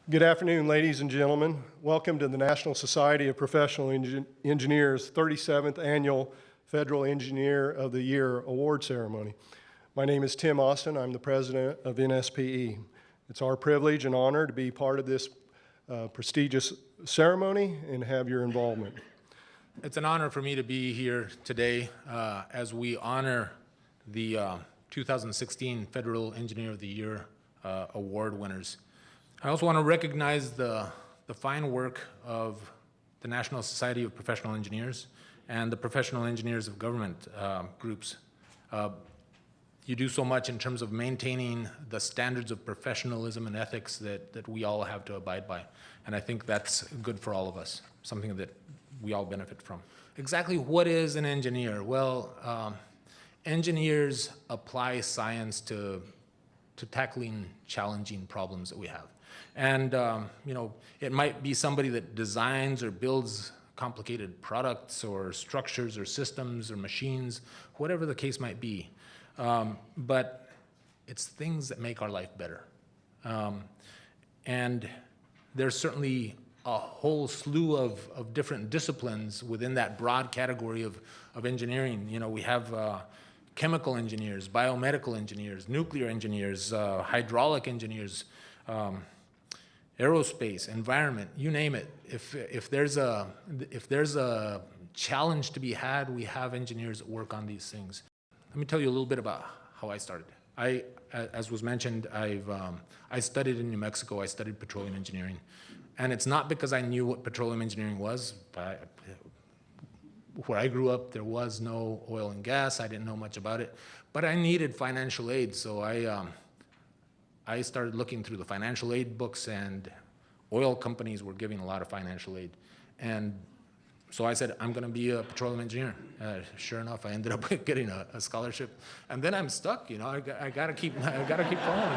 Good afternoon, ladies and gentlemen. Welcome to the National Society of Professional Engineers 37th Annual Federal Engineer of the Year Award Ceremony. My name is Tim Austin. I'm the president of NSPE. It's our privilege and honor to be part of this prestigious ceremony and have your involvement. It's an honor for me to be here today as we honor the 2016 Federal Engineer of the Year Award winners. I also want to recognize the fine work of the National Society of Professional Engineers and the Professional Engineers of Government groups. You do so much in terms of maintaining the standards of professionalism and ethics that we all have to abide by. And I think that's good for all of us, something that we all benefit from. Exactly what is an engineer? Well, engineers apply science to tackling challenging problems that we have. And it might be somebody that designs or builds complicated products or structures or systems or machines, whatever the case might be. But it's things that make our life better. And there's certainly a whole slew of different disciplines within that broad category of engineering. You know, we have chemical engineers, biomedical engineers, nuclear engineers, hydraulic engineers, aerospace, environment, you name it. If there's a challenge to be had, we have engineers that work on these things. Let me tell you a little bit about how I started. As was mentioned, I studied in New Mexico. I studied petroleum engineering, and it's not because I knew what petroleum engineering was. Where I grew up, there was no oil and gas. I didn't know much about it, but I needed financial aid, so I started looking through the financial aid books, and oil companies were giving a lot of financial aid. And so I said, I'm going to be a petroleum engineer. Sure enough, I ended up getting a scholarship. And then I'm stuck, you know, I got to keep following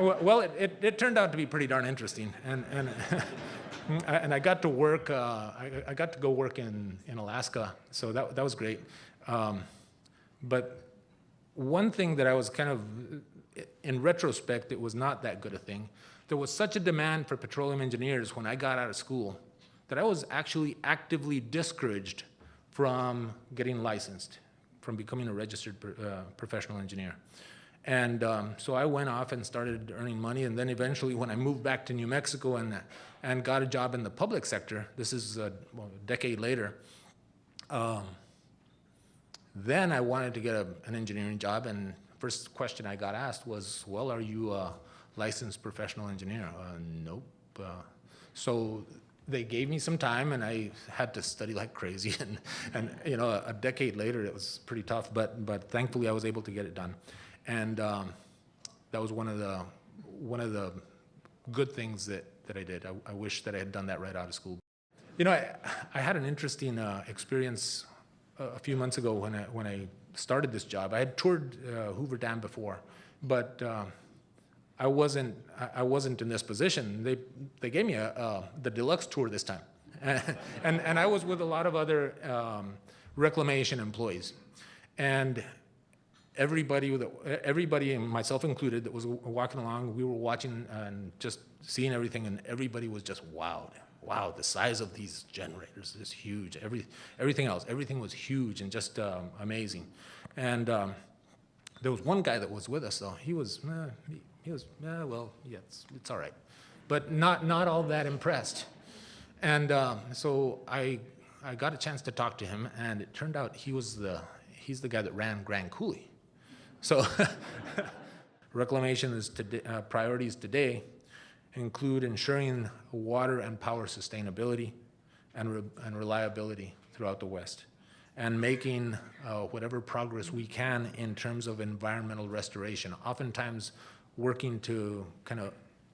it. Well, it turned out to be pretty darn interesting. And I got to work, I got to go work in Alaska, so that was great. But one thing that I was kind of, in retrospect, it was not that good a thing. There was such a demand for petroleum engineers when I got out of school that I was actually actively discouraged from getting licensed, from becoming a registered professional engineer. And so I went off and started earning money, and then eventually when I moved back to New Mexico and got a job in the public sector, this is a decade later, then I wanted to get an engineering job, and first question I got asked was, well, are you a licensed professional engineer? Nope. So they gave me some time, and I had to study like crazy, and you know, a decade later it was pretty tough, but thankfully I was able to get it done. And that was one of the good things that I did. I wish that I had done that right out of school. You know, I had an interesting experience a few months ago when I started this job. I had toured Hoover Dam before, but I wasn't in this position. They gave me the deluxe tour this time, and I was with a lot of other reclamation employees, and everybody, and myself included, that was walking along, we were watching and just seeing everything, and everybody was just wowed. Wow, the size of these generators is huge. Everything was huge and just amazing. And there was one guy that was with us, though. He was well, yeah, it's all right, but not all that impressed. And so I got a chance to talk to him, and it turned out he's the guy that ran Grand Coulee. So reclamation priorities today include ensuring water and power sustainability and reliability throughout the West, and making whatever progress we can in terms of environmental restoration, oftentimes working to kind of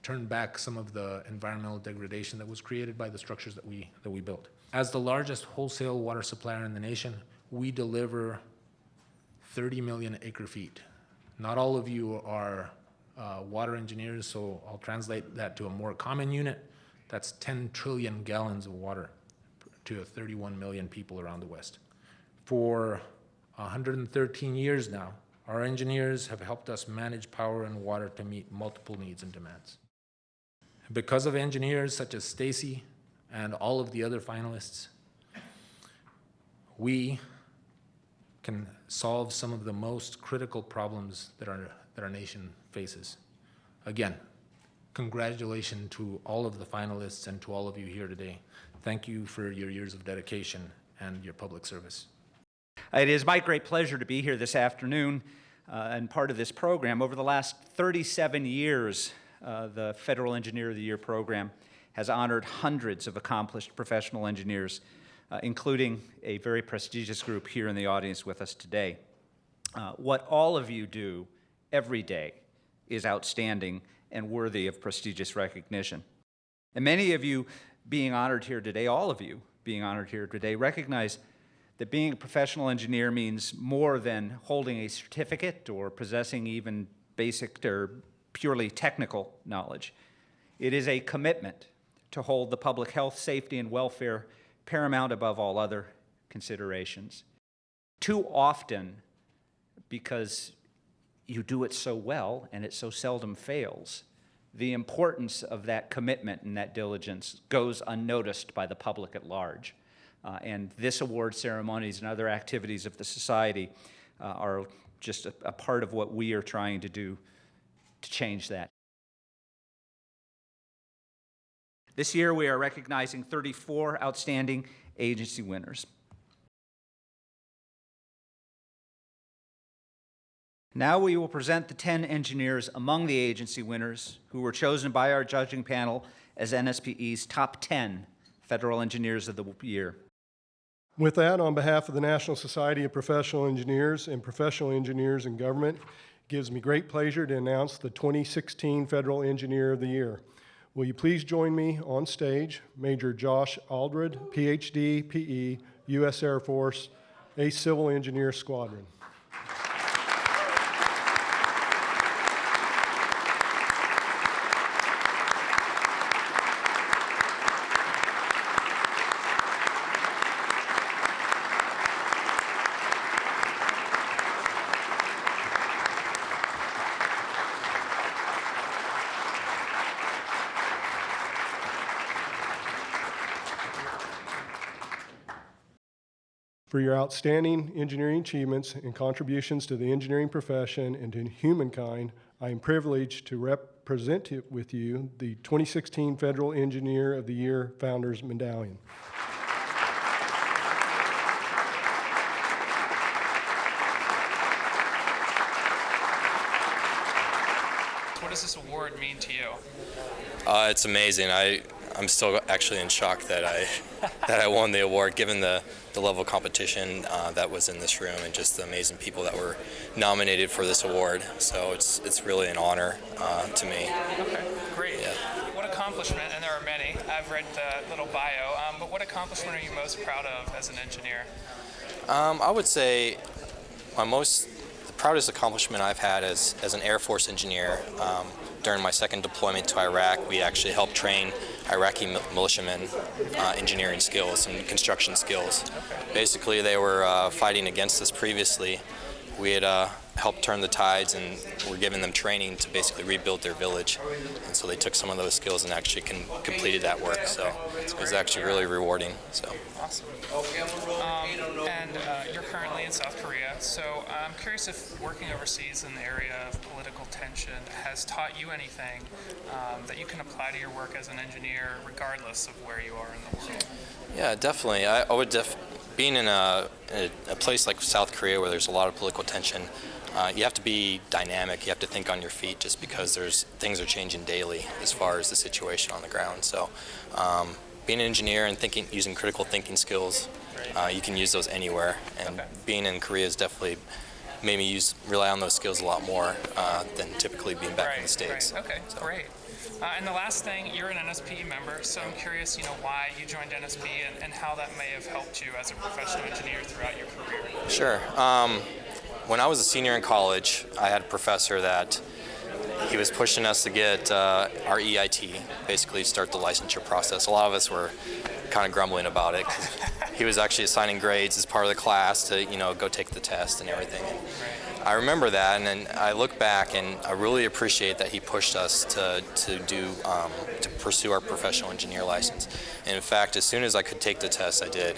turn back some of the environmental degradation that was created by the structures that we built. As the largest wholesale water supplier in the nation, we deliver 30 million acre feet. Not all of you are water engineers, so I'll translate that to a more common unit. That's 10 trillion gallons of water to 31 million people around the West. For 113 years now, our engineers have helped us manage power and water to meet multiple needs and demands. Because of engineers such as Stacy and all of the other finalists, we can solve some of the most critical problems that our nation faces. Again, congratulations to all of the finalists and to all of you here today. Thank you for your years of dedication and your public service. It is my great pleasure to be here this afternoon and part of this program. Over the last 37 years, the Federal Engineer of the Year program has honored hundreds of accomplished professional engineers, including a very prestigious group here in the audience with us today. What all of you do every day is outstanding and worthy of prestigious recognition. And many of you being honored here today, all of you being honored here today, recognize that being a professional engineer means more than holding a certificate or possessing even basic or purely technical knowledge. It is a commitment to hold the public health, safety, and welfare paramount above all other considerations. Too often, because you do it so well and it so seldom fails, the importance of that commitment and that diligence goes unnoticed by the public at large. And this award ceremonies and other activities of the society are just a part of what we are trying to do to change that. This year we are recognizing 34 outstanding agency winners. Now we will present the 10 engineers among the agency winners who were chosen by our judging panel as NSPE's top 10 Federal Engineers of the Year. With that, on behalf of the National Society of Professional Engineers and Professional Engineers in Government, it gives me great pleasure to announce the 2016 Federal Engineer of the Year. Will you please join me on stage, Major Josh Aldred, Ph.D., PE, U.S. Air Force, a Civil Engineer Squadron. For your outstanding engineering achievements and contributions to the engineering profession and to humankind, I am privileged to represent with you the 2016 Federal Engineer of the Year Founders Medallion. What does this award mean to you? It's amazing. I'm still actually in shock that I won the award, given the level of competition that was in this room and just the amazing people that were nominated for this award. So it's really an honor to me. Okay, great. Yeah. What accomplishment, and there are many, I've read the little bio, but what accomplishment are you most proud of as an engineer? I would say the proudest accomplishment I've had as an Air Force engineer. During my second deployment to Iraq, we actually helped train Iraqi militiamen engineering skills and construction skills. Basically, they were fighting against us previously. We had helped turn the tides and were giving them training to basically rebuild their village. And so they took some of those skills and actually completed that work. So it was actually really rewarding. So. Awesome. And you're currently in South Korea, so I'm curious if working overseas in the area of political tension has taught you anything that you can apply to your work as an engineer, regardless of where you are in the world. Yeah, definitely. I would being in a place like South Korea where there's a lot of political tension, you have to be dynamic. You have to think on your feet, just because things are changing daily as far as the situation on the ground. So, being an engineer and using critical thinking skills, you can use those anywhere. And being in Korea has definitely made me rely on those skills a lot more than typically being back in the States. Right. Okay, so. Great. And the last thing, you're an NSPE member, so I'm curious, why you joined NSPE and how that may have helped you as a professional engineer throughout your career. Sure. When I was a senior in college, I had a professor that he was pushing us to get our EIT, basically start the licensure process. A lot of us were kind of grumbling about it, 'cause he was actually assigning grades as part of the class to, go take the test and everything. I remember that, and then I look back, and I really appreciate that he pushed us to pursue our professional engineer license. And in fact, as soon as I could take the test, I did.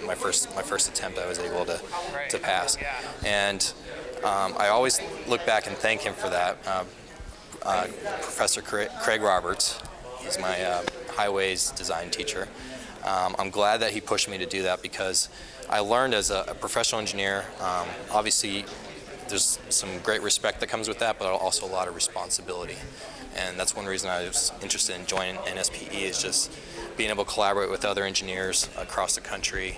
My first attempt, I was able to pass. Yeah. And I always look back and thank him for that. Professor Craig Roberts, he's my highways design teacher. I'm glad that he pushed me to do that, because I learned as a professional engineer, obviously there's some great respect that comes with that, but also a lot of responsibility. And that's one reason I was interested in joining NSPE, is just being able to collaborate with other engineers across the country,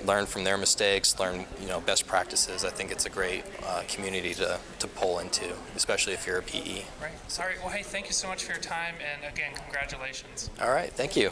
learn from their mistakes, learn best practices. I think it's a great community to pull into, especially if you're a PE. Right. Sorry. Well, hey, thank you so much for your time, and again, congratulations. All right, thank you.